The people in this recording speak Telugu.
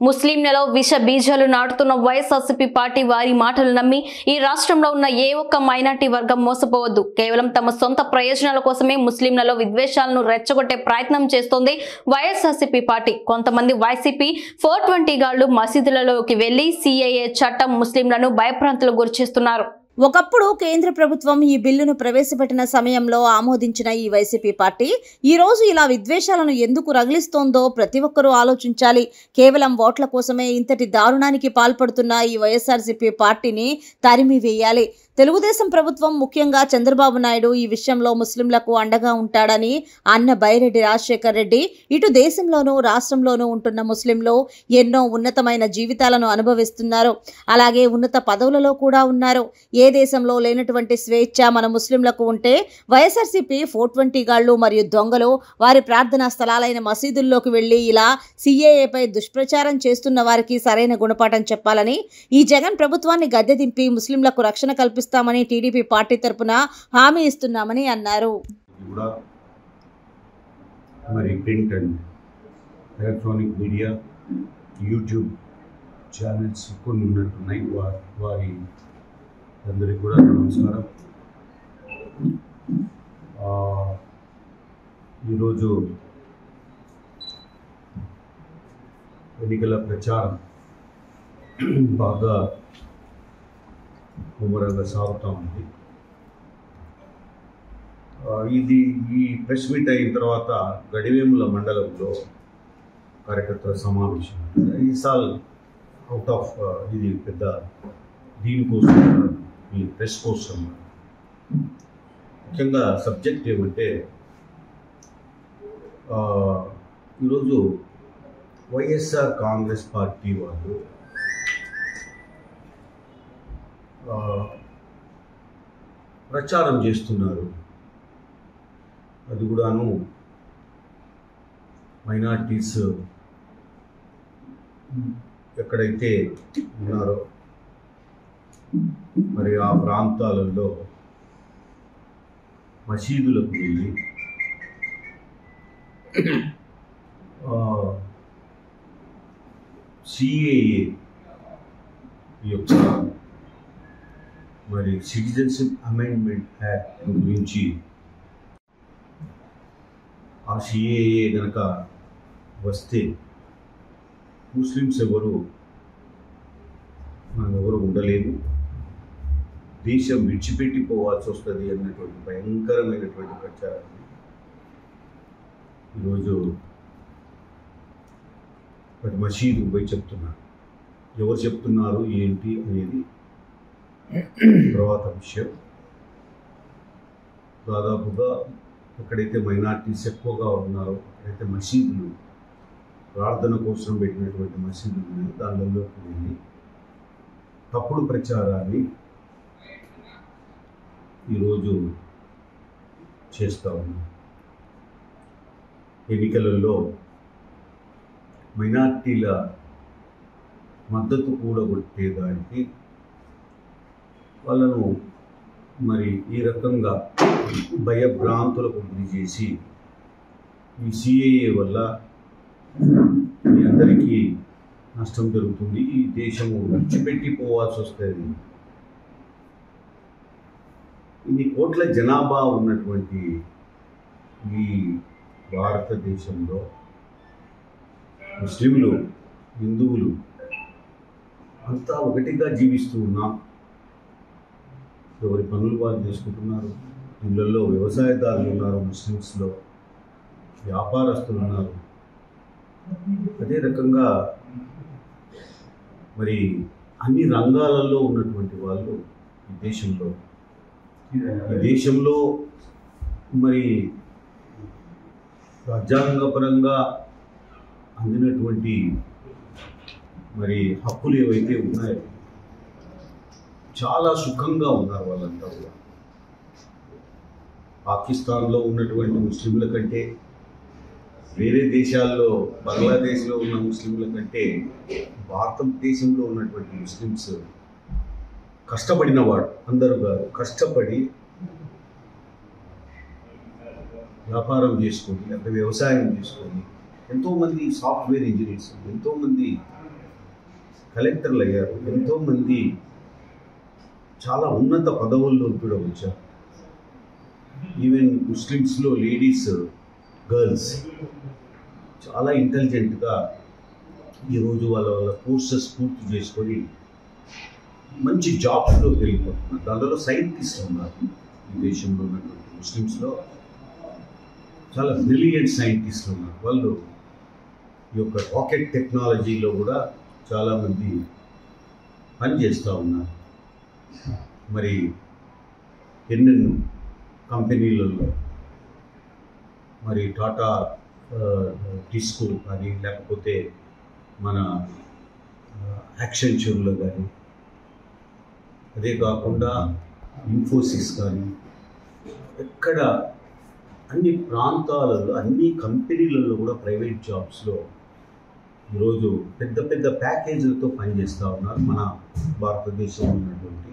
ముస్లింలలో విష బీజాలు నాటుతున్న వైఎస్ఆర్సీపీ పార్టీ వారి మాటలు నమ్మి ఈ రాష్ట్రంలో ఉన్న ఏ ఒక్క మైనార్టీ వర్గం మోసపోవద్దు. కేవలం తమ సొంత ప్రయోజనాల కోసమే ముస్లింలలో విద్వేషాలను రెచ్చగొట్టే ప్రయత్నం చేస్తోంది వైఎస్ఆర్సీపీ పార్టీ. కొంతమంది వైసీపీ 420 గాళ్లు మసీదులలోకి వెళ్లి సిఏఏ చట్టం ముస్లింలను భయభ్రాంతులకు గురిచేస్తున్నారు. ఒకప్పుడు కేంద్ర ప్రభుత్వం ఈ బిల్లును ప్రవేశపెట్టిన సమయంలో ఆమోదించిన ఈ వైసీపీ పార్టీ ఈ రోజు ఇలా విద్వేషాలను ఎందుకు రగిలిస్తోందో ప్రతి ఒక్కరూ ఆలోచించాలి. కేవలం ఓట్ల కోసమే ఇంతటి దారుణానికి పాల్పడుతున్న ఈ వైఎస్ఆర్సీపీ పార్టీని తరిమివేయాలి. తెలుగుదేశం ప్రభుత్వం ముఖ్యంగా చంద్రబాబు నాయుడు ఈ విషయంలో ముస్లింలకు అండగా ఉంటాడని అన్న బైరెడ్డి రాజశేఖర్ రెడ్డి ఇటు దేశంలోనూ రాష్ట్రంలోనూ ఉంటున్న ముస్లింలు ఎన్నో ఉన్నతమైన జీవితాలను అనుభవిస్తున్నారు. అలాగే ఉన్నత పదవులలో కూడా ఉన్నారు. ఏ దేశంలో లేనటువంటి స్వేచ్ఛ మన ముస్లింలకు ఉంటే వైఎస్ఆర్సీపీ 420 గాళ్లు మరియు దొంగలు వారి ప్రార్థనా స్థలాలైన మసీదుల్లోకి వెళ్లి ఇలా సిఏఏపై దుష్ప్రచారం చేస్తున్న వారికి సరైన గుణపాఠం చెప్పాలని ఈ జగన్ ప్రభుత్వాన్ని గద్దె దింపి ముస్లింలకు రక్షణ కల్పిస్తామని టీడీపీ పార్టీ తరపున హామీ ఇస్తున్నామని అన్నారు. మరి print and electronic media YouTube channels కొన్ని ఉన్నట్టున్నాయి. వారి అందరికీ కూడా నమస్కారం. ఈరోజు ఎన్నికల ప్రచారం బాగా ముమ్మరంగా సాగుతూ ఉంది. ఈ ప్రెస్ మీట్ అయిన తర్వాత గడివేముల మండలంలో కార్యకర్తల సమావేశం. ఈసారి అవుట్ ఆఫ్ ఇది పెద్ద దీనికోసం ఈ ప్రెస్ కోసం ముఖ్యంగా సబ్జెక్ట్ ఏమంటే ఈరోజు వైఎస్ఆర్ కాంగ్రెస్ పార్టీ వాళ్ళు ప్రచారం చేస్తున్నారు. అది కూడాను మైనారిటీస్ ఎక్కడైతే ఉన్నారో మరి ఆ ప్రాంతాలలో మసీదులకు వెళ్ళి సిఏఏ యొక్క మరి సిటిజన్షిప్ అమెండ్మెంట్ యాక్ట్ గురించి ఆ సిఏఏ కనుక వస్తే ముస్లిమ్స్ మనం ఎవరు ఉండలేము, దేశం విడిచిపెట్టిపోవాల్సి వస్తుంది అన్నటువంటి భయంకరమైనటువంటి ప్రచారాన్ని ఈరోజు ప్రతి మసీదు పోయి చెప్తున్నారు. ఎవరు చెప్తున్నారు ఏంటి అనేది తర్వాత విషయం. దాదాపుగా ఎక్కడైతే మైనారిటీస్ ఎక్కువగా ఉన్నారో ఎక్కడైతే మసీదులు ప్రార్థన కోసం పెట్టినటువంటి మసీదులు ఉన్నాయో దానిలోకి వెళ్ళి తప్పుడు ప్రచారాన్ని ఈరోజు చేస్తూ ఉన్నాం. ఎన్నికలలో మైనార్టీల మద్దతు కూడగొట్టేదానికి వాళ్ళను మరి ఈ రకంగా భయభ్రాంతులకు గురి చేసి ఈ సిఏఏ వల్ల మీ అందరికీ నష్టం జరుగుతుంది, ఈ దేశము విడిచిపెట్టిపోవాల్సి వస్తుంది. ఇన్ని కోట్ల జనాభా ఉన్నటువంటి ఈ భారతదేశంలో ముస్లింలు హిందువులు అంతా ఒకటిగా జీవిస్తూ ఉన్నాం. ఎవరి పనులు వాళ్ళు చేసుకుంటున్నారు. ఇళ్ళల్లో వ్యవసాయదారులు ఉన్నారు, ముస్లిమ్స్లో వ్యాపారస్తులు ఉన్నారు. అదే రకంగా మరి అన్ని రంగాలలో ఉన్నటువంటి వాళ్ళు ఈ దేశంలో మరి రాజ్యాంగపరంగా అందినటువంటి మరి హక్కులు ఏవైతే ఉన్నాయో చాలా సుఖంగా ఉన్నారు వాళ్ళంతా కూడా. పాకిస్తాన్లో ఉన్నటువంటి ముస్లింల కంటే, వేరే దేశాల్లో బంగ్లాదేశ్లో ఉన్న ముస్లింల కంటే భారతదేశంలో ఉన్నటువంటి ముస్లిమ్స్ కష్టపడిన వాడు అందరూ కాదు, కష్టపడి వ్యాపారం చేసుకొని లేకపోతే వ్యవసాయం చేసుకొని ఎంతోమంది సాఫ్ట్వేర్ ఇంజనీర్స్, ఎంతోమంది కలెక్టర్లు అయ్యారు, ఎంతోమంది చాలా ఉన్నత పదవుల్లో కూడా వచ్చారు. ఈవెన్ ముస్లిమ్స్లో లేడీస్, గర్ల్స్ చాలా ఇంటెలిజెంట్గా ఈరోజు వాళ్ళ కోర్సెస్ పూర్తి చేసుకొని మంచి జాబ్స్లోకి వెళ్ళిపోతున్నారు. దానిలో సైంటిస్టులు ఉన్నారు. ఈ దేశంలో ఉన్నటువంటి ముస్లిమ్స్లో చాలా బ్రిలియంట్ సైంటిస్టులు ఉన్నారు. వాళ్ళు ఈ యొక్క రాకెట్ టెక్నాలజీలో కూడా చాలామంది పనిచేస్తూ ఉన్నారు. మరి ఎన్నెన్నో కంపెనీలలో మరి టాటా టిస్కో కానీ, లేకపోతే మన యాక్సెంచర్లో కానీ, అదే కాకుండా ఇన్ఫోసిస్ కానీ, ఎక్కడ అన్ని ప్రాంతాలలో అన్ని కంపెనీలలో కూడా ప్రైవేట్ జాబ్స్లో ఈరోజు పెద్ద పెద్ద ప్యాకేజీలతో పనిచేస్తూ ఉన్నారు మన భారతదేశంలో ఉన్నటువంటి